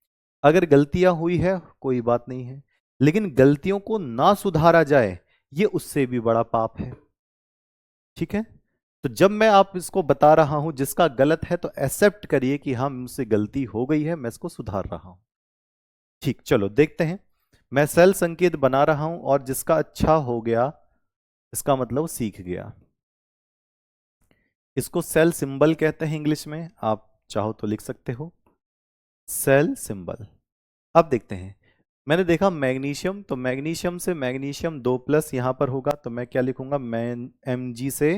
अगर गलतियां हुई है कोई बात नहीं है, लेकिन गलतियों को ना सुधारा जाए ये उससे भी बड़ा पाप है। ठीक है, तो जब मैं आप इसको बता रहा हूं जिसका गलत है तो एक्सेप्ट करिए कि हाँ मुझसे गलती हो गई है, मैं इसको सुधार रहा हूं। ठीक, चलो देखते हैं। मैं सेल संकेत बना रहा हूं और जिसका अच्छा हो गया इसका मतलब सीख गया। इसको सेल सिंबल कहते हैं इंग्लिश में, आप चाहो तो लिख सकते हो सेल सिंबल। अब देखते हैं। मैंने देखा मैग्नीशियम, तो मैग्नीशियम से मैग्नीशियम 2 प्लस यहां पर होगा, तो मैं क्या लिखूंगा? मैं Mg से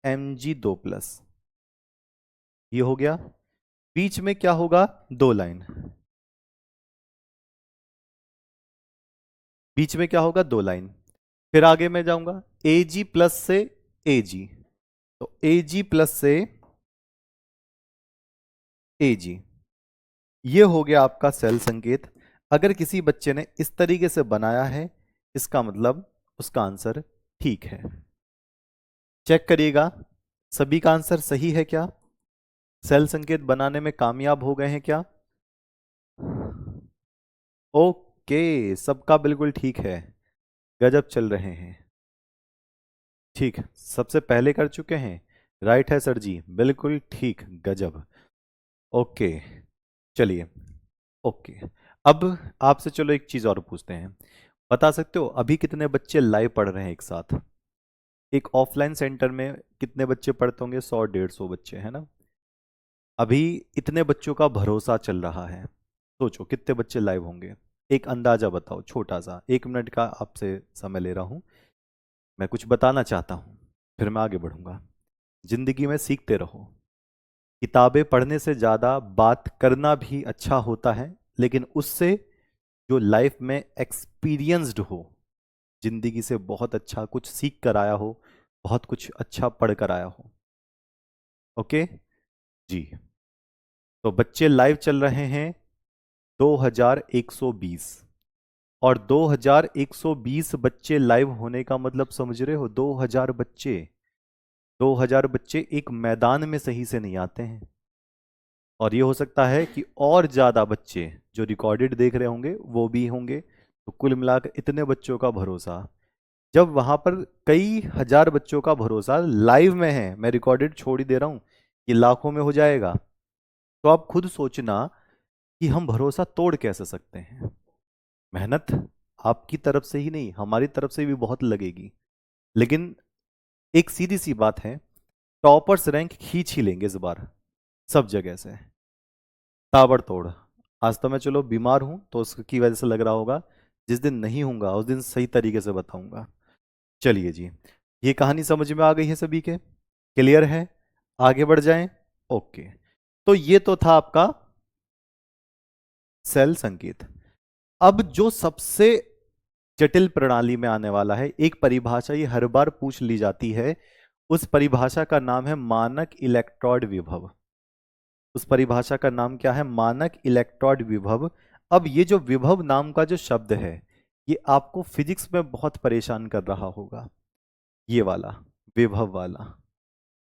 Mg2 प्लस, ये हो गया। बीच में क्या होगा? दो लाइन। बीच में क्या होगा? दो लाइन। फिर आगे मैं जाऊंगा Ag प्लस से Ag, तो Ag प्लस से Ag, ये हो गया आपका सेल संकेत। अगर किसी बच्चे ने इस तरीके से बनाया है इसका मतलब उसका आंसर ठीक है। चेक करिएगा सभी का आंसर सही है क्या? सेल संकेत बनाने में कामयाब हो गए हैं क्या? ओके, सबका बिल्कुल ठीक है, गजब चल रहे हैं। ठीक, सबसे पहले कर चुके हैं, राइट है सर जी, बिल्कुल ठीक, गजब। ओके चलिए, ओके। अब आपसे चलो एक चीज और पूछते हैं, बता सकते हो अभी कितने बच्चे लाइव पढ़ रहे हैं एक साथ? एक ऑफलाइन सेंटर में कितने बच्चे पढ़ते होंगे? 100 150 बच्चे है ना। अभी इतने बच्चों का भरोसा चल रहा है, सोचो कितने बच्चे लाइव होंगे, एक अंदाजा बताओ छोटा सा, 1 मिनट का आपसे समय ले रहा हूं। मैं कुछ बताना चाहता हूं, फिर मैं आगे बढ़ूंगा। जिंदगी में सीखते रहो। किताबें पढ़ने से ज्यादा बात करना भी अच्छा होता है, लेकिन उससे जो लाइफ में एक्सपीरियंस्ड हो, जिंदगी से बहुत अच्छा कुछ सीख कर आया हो, बहुत कुछ अच्छा पढ़ कर आया हो। ओके जी। तो बच्चे लाइव चल रहे हैं 2120, और 2120 बच्चे लाइव होने का मतलब समझ रहे हो? 2000 बच्चे, 2000 बच्चे एक मैदान में सही से नहीं आते हैं। और ये हो सकता है कि और ज्यादा बच्चे जो रिकॉर्डेड देख रहे होंगे वो भी होंगे। तो कुल मिलाकर इतने बच्चों का भरोसा, जब वहां पर कई हजार बच्चों का भरोसा लाइव में है, मैं रिकॉर्डेड छोड़ ही दे रहा हूं, ये लाखों में हो जाएगा। तो आप खुद सोचना कि हम भरोसा तोड़ कैसे सकते हैं। मेहनत आपकी तरफ से ही नहीं, हमारी तरफ से भी बहुत लगेगी, लेकिन एक सीधी सी बात है, टॉपर्स रैंक खींच ही लेंगे इस बार, सब जगह से ताबड़तोड़। आज तो मैं चलो बीमार हूं तो उसकी वजह से लग रहा होगा, जिस दिन नहीं होऊंगा उस दिन सही तरीके से बताऊंगा। चलिए जी, ये कहानी समझ में आ गई है सभी के? क्लियर है? आगे बढ़ जाएं। ओके, तो ये तो था आपका सेल संकेत। अब जो सबसे जटिल प्रणाली में आने वाला है, एक परिभाषा ये हर बार पूछ ली जाती है, उस परिभाषा का नाम है मानक इलेक्ट्रोड विभव। उस परिभाषा का नाम क्या है? मानक इलेक्ट्रोड विभव। अब ये जो विभव नाम का जो शब्द है, ये आपको फिजिक्स में बहुत परेशान कर रहा होगा। ये वाला विभव वाला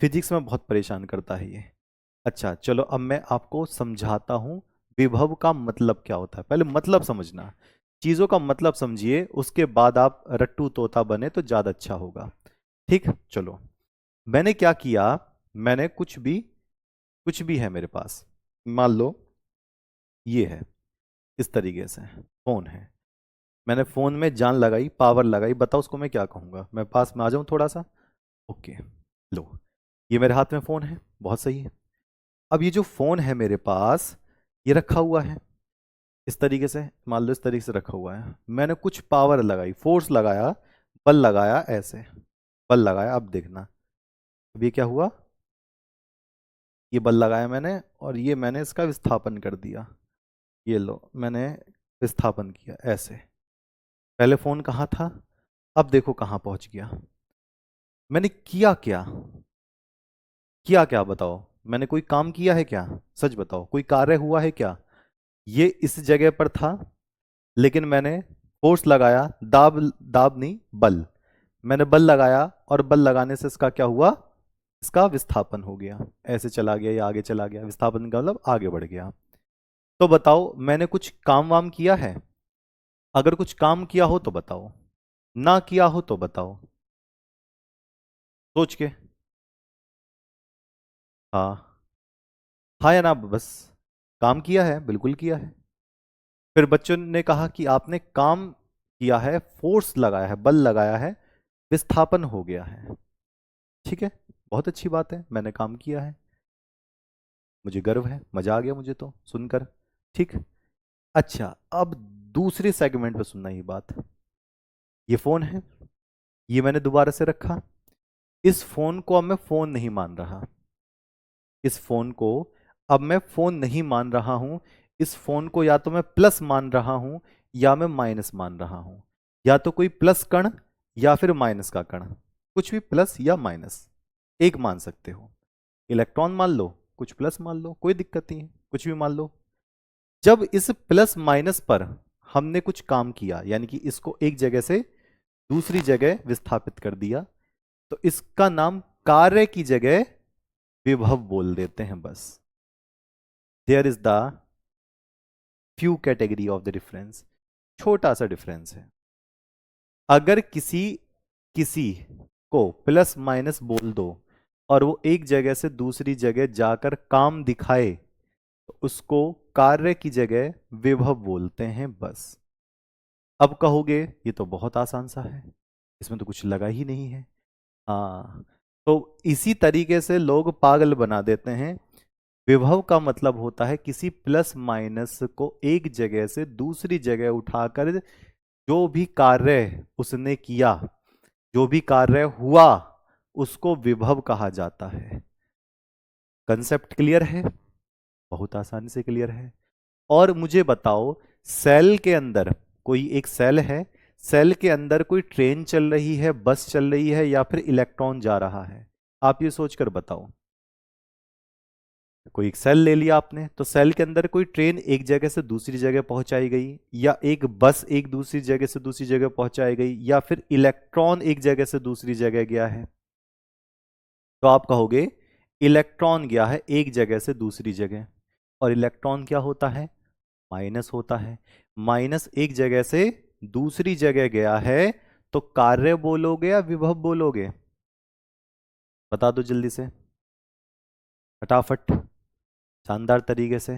फिजिक्स में बहुत परेशान करता है ये। अच्छा चलो, अब मैं आपको समझाता हूं विभव का मतलब क्या होता है। पहले मतलब समझना, चीजों का मतलब समझिए, उसके बाद आप रट्टू तोता बने तो ज्यादा अच्छा होगा। ठीक, चलो। मैंने क्या किया, मैंने कुछ भी है मेरे पास, मान लो ये है, इस तरीके से फोन है। मैंने फोन में जान लगाई, पावर लगाई, बताओ उसको मैं क्या कहूंगा? मैं पास में आ जाऊं थोड़ा सा। ओके, लो, ये मेरे हाथ में फोन है, बहुत सही है। अब ये जो फोन है मेरे पास, ये रखा हुआ है इस तरीके से, मान लो इस तरीके से रखा हुआ है। मैंने कुछ पावर लगाई, फोर्स लगाया, बल लगाया, ऐसे बल लगाया। अब देखना, अब ये क्या हुआ, ये बल लगाया मैंने और ये मैंने इसका विस्थापन कर दिया। ये लो, मैंने विस्थापन किया ऐसे। पहले फोन कहाँ था, अब देखो कहाँ पहुंच गया। मैंने किया क्या, किया क्या बताओ? मैंने कोई काम किया है क्या? सच बताओ, कोई कार्य हुआ है क्या? ये इस जगह पर था, लेकिन मैंने फोर्स लगाया, दाब दाब नहीं, बल। मैंने बल लगाया और बल लगाने से इसका क्या हुआ, इसका विस्थापन हो गया। ऐसे चला गया या आगे चला गया, विस्थापन का मतलब आगे बढ़ गया। तो बताओ, मैंने कुछ काम वाम किया है? अगर कुछ काम किया हो तो बताओ, ना किया हो तो बताओ, सोच के। हाँ, हाँ या ना, बस। काम किया है, बिल्कुल किया है। फिर बच्चों ने कहा कि आपने काम किया है, फोर्स लगाया है, बल लगाया है, विस्थापन हो गया है। ठीक है, बहुत अच्छी बात है, मैंने काम किया है, मुझे गर्व है, मजा आ गया मुझे तो सुनकर। ठीक। अच्छा, अब दूसरे सेगमेंट पे सुनना ये बात। ये फोन है, ये मैंने दोबारा से रखा। इस फोन को अब मैं फोन नहीं मान रहा, इस फोन को अब मैं फोन नहीं मान रहा हूं। इस फोन को या तो मैं प्लस मान रहा हूं या मैं माइनस मान रहा हूं, या तो कोई प्लस कण या फिर माइनस का कण, कुछ भी प्लस या माइनस एक मान सकते हो। इलेक्ट्रॉन मान लो, कुछ प्लस मान लो, कोई दिक्कत नहीं है, कुछ भी मान लो। जब इस प्लस माइनस पर हमने कुछ काम किया, यानी कि इसको एक जगह से दूसरी जगह विस्थापित कर दिया, तो इसका नाम कार्य की जगह विभव बोल देते हैं बस। There is the few category of the difference, छोटा सा डिफरेंस है। अगर किसी किसी को प्लस माइनस बोल दो और वो एक जगह से दूसरी जगह जाकर काम दिखाए, तो उसको कार्य की जगह विभव बोलते हैं बस। अब कहोगे ये तो बहुत आसान सा है, इसमें तो कुछ लगा ही नहीं है। हाँ, तो इसी तरीके से लोग पागल बना देते हैं। विभव का मतलब होता है किसी प्लस माइनस को एक जगह से दूसरी जगह उठाकर जो भी कार्य उसने किया, जो भी कार्य हुआ, उसको विभव कहा जाता है। कंसेप्ट क्लियर है? बहुत आसानी से क्लियर है। और मुझे बताओ, सेल के अंदर कोई एक सेल है, सेल के अंदर कोई ट्रेन चल रही है, बस चल रही है, या फिर इलेक्ट्रॉन जा रहा है? आप ये सोचकर बताओ। कोई एक सेल ले लिया आपने, तो सेल के अंदर कोई ट्रेन एक जगह से दूसरी जगह पहुंचाई गई, या एक बस एक दूसरी जगह से दूसरी जगह पहुंचाई गई, या फिर इलेक्ट्रॉन एक जगह से दूसरी जगह गया है। तो आप कहोगे इलेक्ट्रॉन गया है एक जगह से दूसरी जगह, और इलेक्ट्रॉन क्या होता है? माइनस होता है। माइनस एक जगह से दूसरी जगह गया है, तो कार्य बोलोगे या विभव बोलोगे? बता दो जल्दी से, फटाफट, शानदार तरीके से।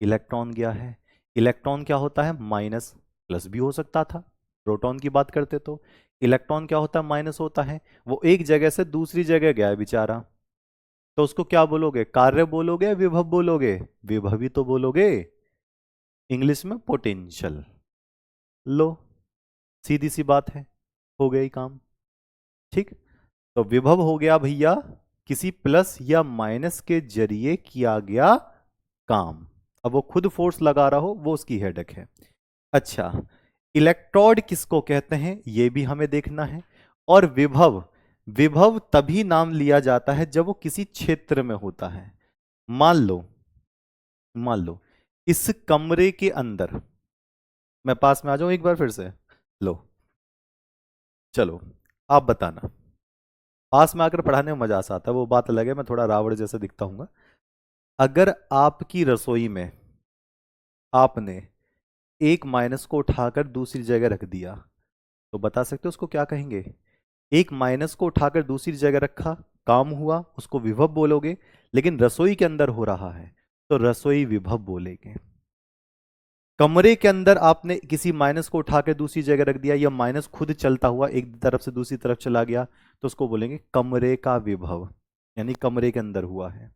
इलेक्ट्रॉन गया है। इलेक्ट्रॉन क्या होता है? माइनस। प्लस भी हो सकता था, प्रोटॉन की बात करते तो। इलेक्ट्रॉन क्या होता है? माइनस होता है। वो एक जगह से दूसरी जगह गया है बेचारा, तो उसको क्या बोलोगे? कार्य बोलोगे या विभव बोलोगे? विभव ही तो बोलोगे, इंग्लिश में पोटेंशियल। लो, सीधी सी बात है, हो गया ही काम। ठीक, तो विभव हो गया भैया किसी प्लस या माइनस के जरिए किया गया काम। अब वो खुद फोर्स लगा रहा हो, वो उसकी हेडेक है। अच्छा, इलेक्ट्रोड किसको कहते हैं ये भी हमें देखना है। और विभव, विभव तभी नाम लिया जाता है जब वो किसी क्षेत्र में होता है। मान लो, मान लो इस कमरे के अंदर, मैं पास में आ जाऊं एक बार फिर से। लो, चलो आप बताना। पास में आकर पढ़ाने में मजा आता है, वो बात अलग है, मैं थोड़ा रावण जैसा दिखता हूँ। अगर आपकी रसोई में आपने एक माइनस को उठाकर दूसरी जगह रख दिया, तो बता सकते हो उसको क्या कहेंगे? एक माइनस को उठाकर दूसरी जगह रखा, काम हुआ, उसको विभव बोलोगे। लेकिन रसोई के अंदर हो रहा है, तो रसोई विभव बोलेंगे। कमरे के अंदर आपने किसी माइनस को उठाकर दूसरी जगह रख दिया, या माइनस खुद चलता हुआ एक तरफ से दूसरी तरफ चला गया, तो उसको बोलेंगे कमरे का विभव, यानी कमरे के अंदर हुआ है।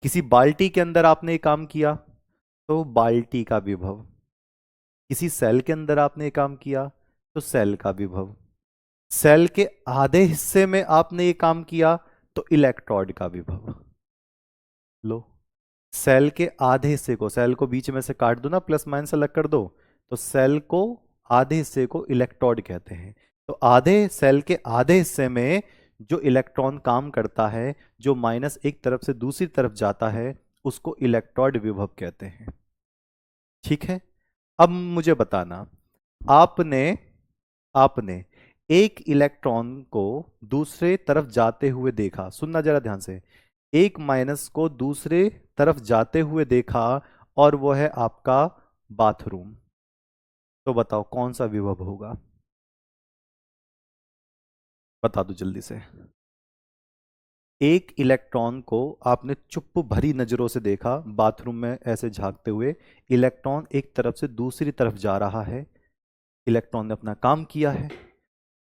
किसी बाल्टी के अंदर आपने एक काम किया, तो बाल्टी का विभव। किसी सेल के अंदर आपने एक काम किया, तो सेल का विभव। सेल के आधे हिस्से में आपने ये काम किया, तो इलेक्ट्रोड का विभव। लो, सेल के आधे हिस्से को, सेल को बीच में से काट दो ना, प्लस माइनस अलग कर दो, तो सेल को आधे हिस्से को इलेक्ट्रोड कहते हैं। तो आधे सेल के आधे हिस्से में जो इलेक्ट्रॉन काम करता है, जो माइनस एक तरफ से दूसरी तरफ जाता है, उसको इलेक्ट्रोड विभव कहते हैं। ठीक है, अब मुझे बताना, आपने आपने एक इलेक्ट्रॉन को दूसरे तरफ जाते हुए देखा, सुनना जरा ध्यान से। एक माइनस को दूसरे तरफ जाते हुए देखा, और वो है आपका बाथरूम। तो बताओ कौन सा विभव होगा? बता दो जल्दी से। एक इलेक्ट्रॉन को आपने चुप भरी नजरों से देखा, बाथरूम में ऐसे झांकते हुए। इलेक्ट्रॉन एक तरफ से दूसरी तरफ जा रहा है, इलेक्ट्रॉन ने अपना काम किया है,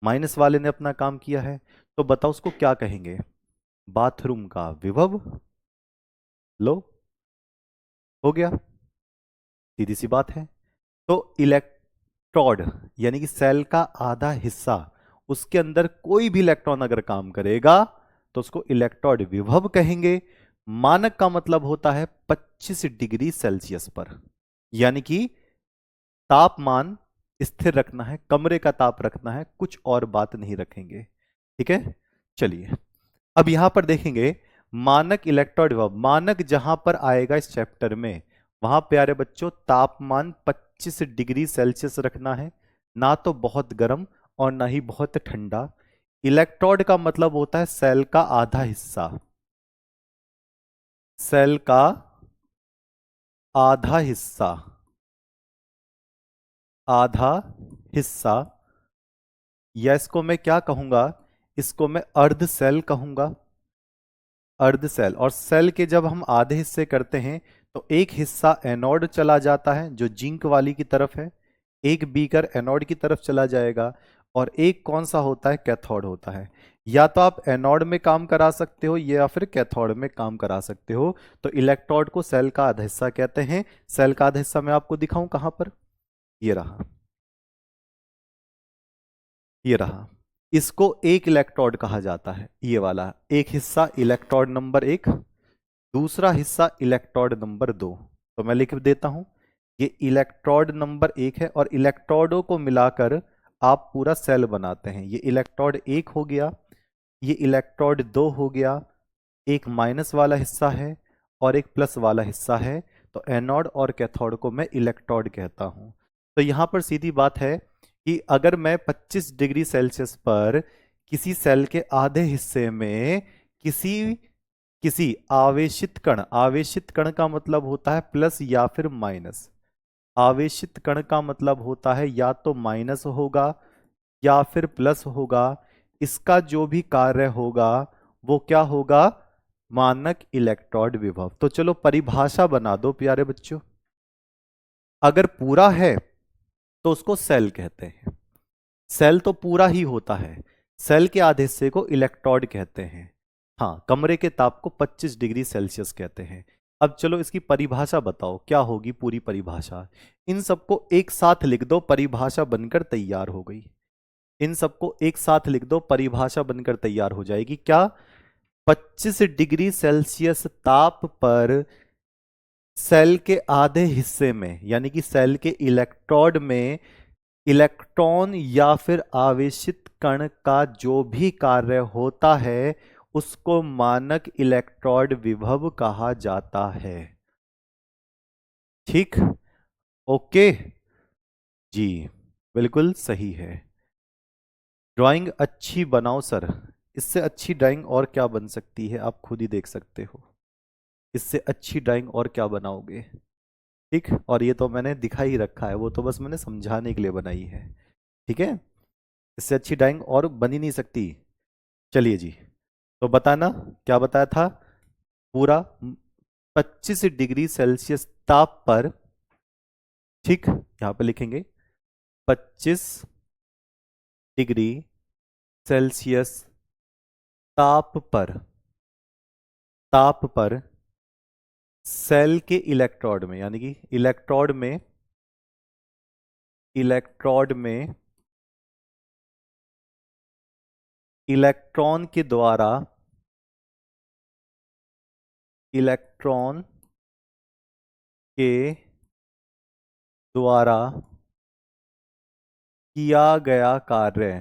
माइनस वाले ने अपना काम किया है, तो बताओ उसको क्या कहेंगे? बाथरूम का विभव। लो, हो गया, सीधी सी बात है। तो इलेक्ट्रोड यानी कि सेल का आधा हिस्सा, उसके अंदर कोई भी इलेक्ट्रॉन अगर काम करेगा, तो उसको इलेक्ट्रोड विभव कहेंगे। मानक का मतलब होता है 25 डिग्री सेल्सियस पर, यानी कि तापमान स्थिर रखना है, कमरे का ताप रखना है, कुछ और बात नहीं रखेंगे। ठीक है, चलिए अब यहां पर देखेंगे मानक इलेक्ट्रोड विभव। मानक जहां पर आएगा इस चैप्टर में, वहां प्यारे बच्चों तापमान 25 डिग्री सेल्सियस रखना है, ना तो बहुत गर्म और ना ही बहुत ठंडा। इलेक्ट्रोड का मतलब होता है सेल का आधा हिस्सा, सेल का आधा हिस्सा, आधा हिस्सा, या इसको मैं क्या कहूंगा? इसको मैं अर्ध सेल कहूंगा। अर्ध सेल, और सेल के जब हम आधे हिस्से करते हैं, तो एक हिस्सा एनोड चला जाता है जो जिंक वाली की तरफ है, एक बीकर एनोड की तरफ चला जाएगा, और एक कौन सा होता है? कैथोड होता है। या तो आप एनोड में काम करा सकते हो या फिर कैथोड में काम करा सकते हो। तो इलेक्ट्रोड को सेल का आधा हिस्सा कहते हैं। सेल का आधा हिस्सा मैं आपको दिखाऊं कहां पर, ये रहा, ये रहा। इसको एक इलेक्ट्रोड कहा जाता है, ये वाला एक हिस्सा इलेक्ट्रोड नंबर एक, दूसरा हिस्सा इलेक्ट्रोड नंबर दो। तो मैं लिख देता हूं, ये इलेक्ट्रोड नंबर एक है और इलेक्ट्रोडों को मिलाकर आप पूरा सेल बनाते हैं। ये इलेक्ट्रोड एक हो गया, ये इलेक्ट्रोड दो हो गया, एक माइनस वाला हिस्सा है और एक प्लस वाला हिस्सा है। तो एनोड और कैथोड को मैं इलेक्ट्रोड कहता हूं। तो यहां पर सीधी बात है कि अगर मैं 25 डिग्री सेल्सियस पर किसी सेल के आधे हिस्से में किसी किसी आवेशित कण, आवेशित कण का मतलब होता है प्लस या फिर माइनस, आवेशित कण का मतलब होता है या तो माइनस होगा या फिर प्लस होगा, इसका जो भी कार्य होगा वो क्या होगा, मानक इलेक्ट्रोड विभव। तो चलो परिभाषा बना दो प्यारे बच्चों। अगर पूरा है तो उसको सेल कहते हैं, सेल तो पूरा ही होता है, सेल के आधे हिस्से को इलेक्ट्रोड कहते हैं। हाँ, कमरे के ताप को 25 डिग्री सेल्सियस कहते हैं। अब चलो इसकी परिभाषा बताओ क्या होगी, पूरी परिभाषा। इन सबको एक साथ लिख दो, परिभाषा बनकर तैयार हो गई। इन सबको एक साथ लिख दो, परिभाषा बनकर तैयार हो जाएगी। क्या, 25 डिग्री सेल्सियस ताप पर सेल के आधे हिस्से में यानी कि सेल के इलेक्ट्रोड में इलेक्ट्रॉन या फिर आवेशित कण का जो भी कार्य होता है उसको मानक इलेक्ट्रोड विभव कहा जाता है। ठीक, ओके जी, बिल्कुल सही है। ड्राइंग अच्छी बनाओ सर, इससे अच्छी ड्राइंग और क्या बन सकती है, आप खुद ही देख सकते हो। इससे अच्छी ड्राइंग और क्या बनाओगे। ठीक, और ये तो मैंने दिखा ही रखा है, वो तो बस मैंने समझाने के लिए बनाई है। ठीक है, इससे अच्छी ड्राइंग और बन ही नहीं सकती। चलिए जी, तो बताना क्या बताया था। पूरा 25 डिग्री सेल्सियस ताप पर, ठीक, यहां पर लिखेंगे 25 डिग्री सेल्सियस ताप पर, ताप पर सेल के इलेक्ट्रोड में यानी कि इलेक्ट्रोड में, इलेक्ट्रोड में इलेक्ट्रॉन के द्वारा, इलेक्ट्रॉन के द्वारा किया गया कार्य,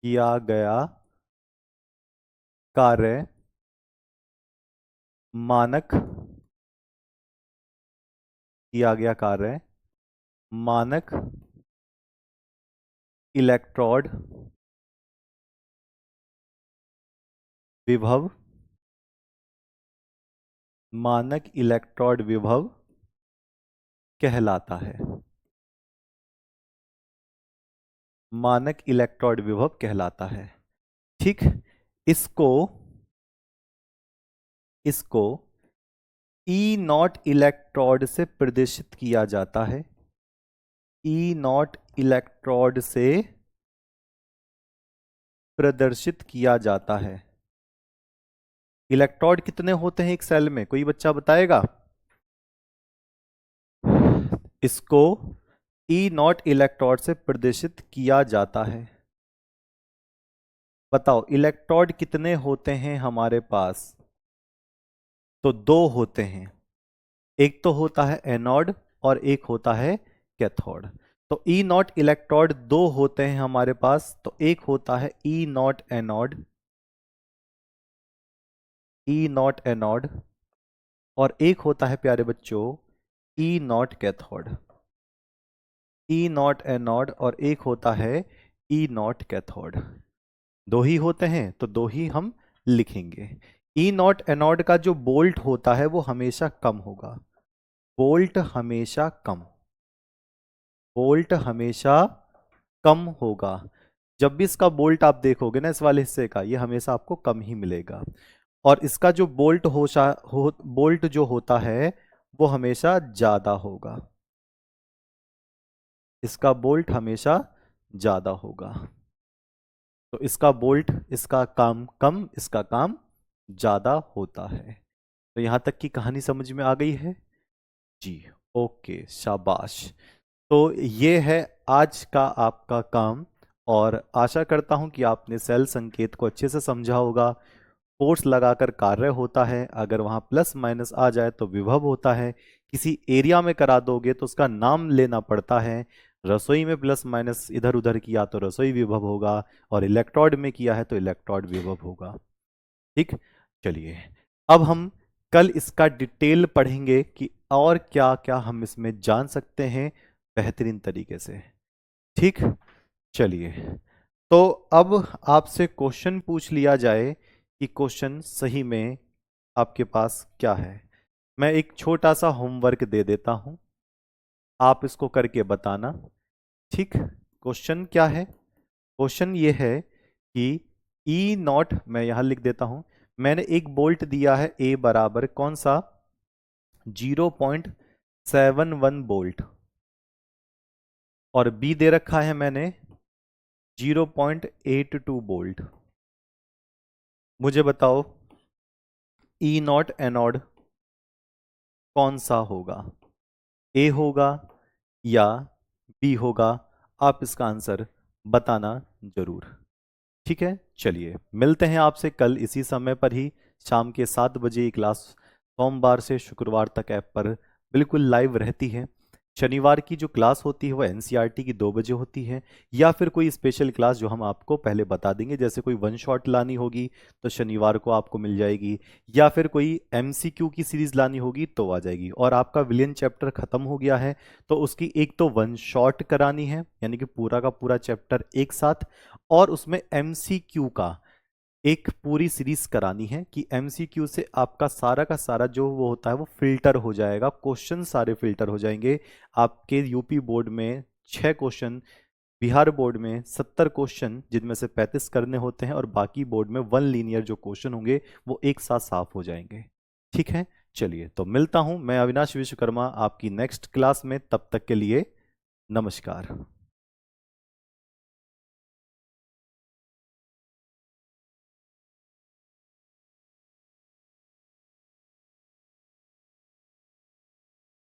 किया गया कार्य मानक, किया गया कार्य मानक इलेक्ट्रोड विभव, मानक इलेक्ट्रोड विभव कहलाता है, मानक इलेक्ट्रोड विभव कहलाता है। ठीक, इसको, इसको ई नॉट इलेक्ट्रोड से प्रदर्शित किया जाता है, ई नॉट इलेक्ट्रोड से प्रदर्शित किया जाता है। इलेक्ट्रोड कितने होते हैं एक सेल में, कोई बच्चा बताएगा। इसको ई नॉट इलेक्ट्रोड से प्रदर्शित किया जाता है। बताओ इलेक्ट्रोड कितने होते हैं हमारे पास, तो दो होते हैं, एक तो होता है एनोड और एक होता है कैथोड। तो ई नॉट इलेक्ट्रोड दो होते हैं हमारे पास, तो एक होता है E naught anode, E naught anode, और एक होता है प्यारे बच्चों E naught cathode, E naught anode और एक होता है ई नॉट कैथोड। दो ही होते हैं तो दो ही हम लिखेंगे। ई नॉट एनोड का जो बोल्ट होता है वो हमेशा कम होगा, बोल्ट हमेशा कम, बोल्ट हमेशा कम होगा। जब भी इसका बोल्ट आप देखोगे ना इस वाले हिस्से का, ये हमेशा आपको कम ही मिलेगा। और इसका जो बोल्ट जो होता है वो हमेशा ज्यादा होगा, इसका बोल्ट हमेशा ज्यादा होगा। तो इसका बोल्ट, इसका काम कम, इसका काम ज्यादा होता है। तो यहां तक की कहानी समझ में आ गई है जी। ओके, शाबाश। तो ये है आज का आपका काम, और आशा करता हूं कि आपने सेल संकेत को अच्छे से समझा होगा। फोर्स लगाकर कार्य होता है, अगर वहां प्लस माइनस आ जाए तो विभव होता है। किसी एरिया में करा दोगे तो उसका नाम लेना पड़ता है। रसोई में प्लस माइनस इधर उधर किया तो रसोई विभव होगा, और इलेक्ट्रोड में किया है तो इलेक्ट्रोड विभव होगा। ठीक, चलिए अब हम कल इसका डिटेल पढ़ेंगे कि और क्या क्या हम इसमें जान सकते हैं बेहतरीन तरीके से। ठीक, चलिए तो अब आपसे क्वेश्चन पूछ लिया जाए कि क्वेश्चन सही में आपके पास क्या है। मैं एक छोटा सा होमवर्क दे देता हूं, आप इसको करके बताना। ठीक, क्वेश्चन क्या है? क्वेश्चन ये है कि ई नॉट, मैं यहां लिख देता हूं, मैंने एक बोल्ट दिया है ए बराबर कौन सा 0.71 बोल्ट, और बी दे रखा है मैंने 0.82 बोल्ट। मुझे बताओ ई नॉट एनोड कौन सा होगा, ए होगा या बी होगा? आप इसका आंसर बताना जरूर। ठीक है, चलिए मिलते हैं आपसे कल इसी समय पर ही, शाम के 7 बजे ये क्लास सोमवार से शुक्रवार तक ऐप पर बिल्कुल लाइव रहती है। शनिवार की जो क्लास होती है वो एनसीईआरटी की 2 बजे होती है, या फिर कोई स्पेशल क्लास जो हम आपको पहले बता देंगे, जैसे कोई वन शॉट लानी होगी तो शनिवार को आपको मिल जाएगी, या फिर कोई एमसीक्यू की सीरीज लानी होगी तो आ जाएगी। और आपका विलियन चैप्टर खत्म हो गया है तो उसकी एक तो वन शॉट करानी है, यानी कि पूरा का पूरा चैप्टर एक साथ, और उसमें एमसीक्यू का एक पूरी सीरीज करानी है कि एमसीक्यू से आपका सारा का सारा जो वो होता है वो फिल्टर हो जाएगा, क्वेश्चन सारे फिल्टर हो जाएंगे। आपके यूपी बोर्ड में 6 क्वेश्चन, बिहार बोर्ड में 70 क्वेश्चन, जिनमें से 35 करने होते हैं, और बाकी बोर्ड में 1 लीनियर जो क्वेश्चन होंगे वो एक साथ साफ हो जाएंगे। ठीक है, चलिए तो मिलता हूं मैं अविनाश विश्वकर्मा आपकी नेक्स्ट क्लास में, तब तक के लिए नमस्कार।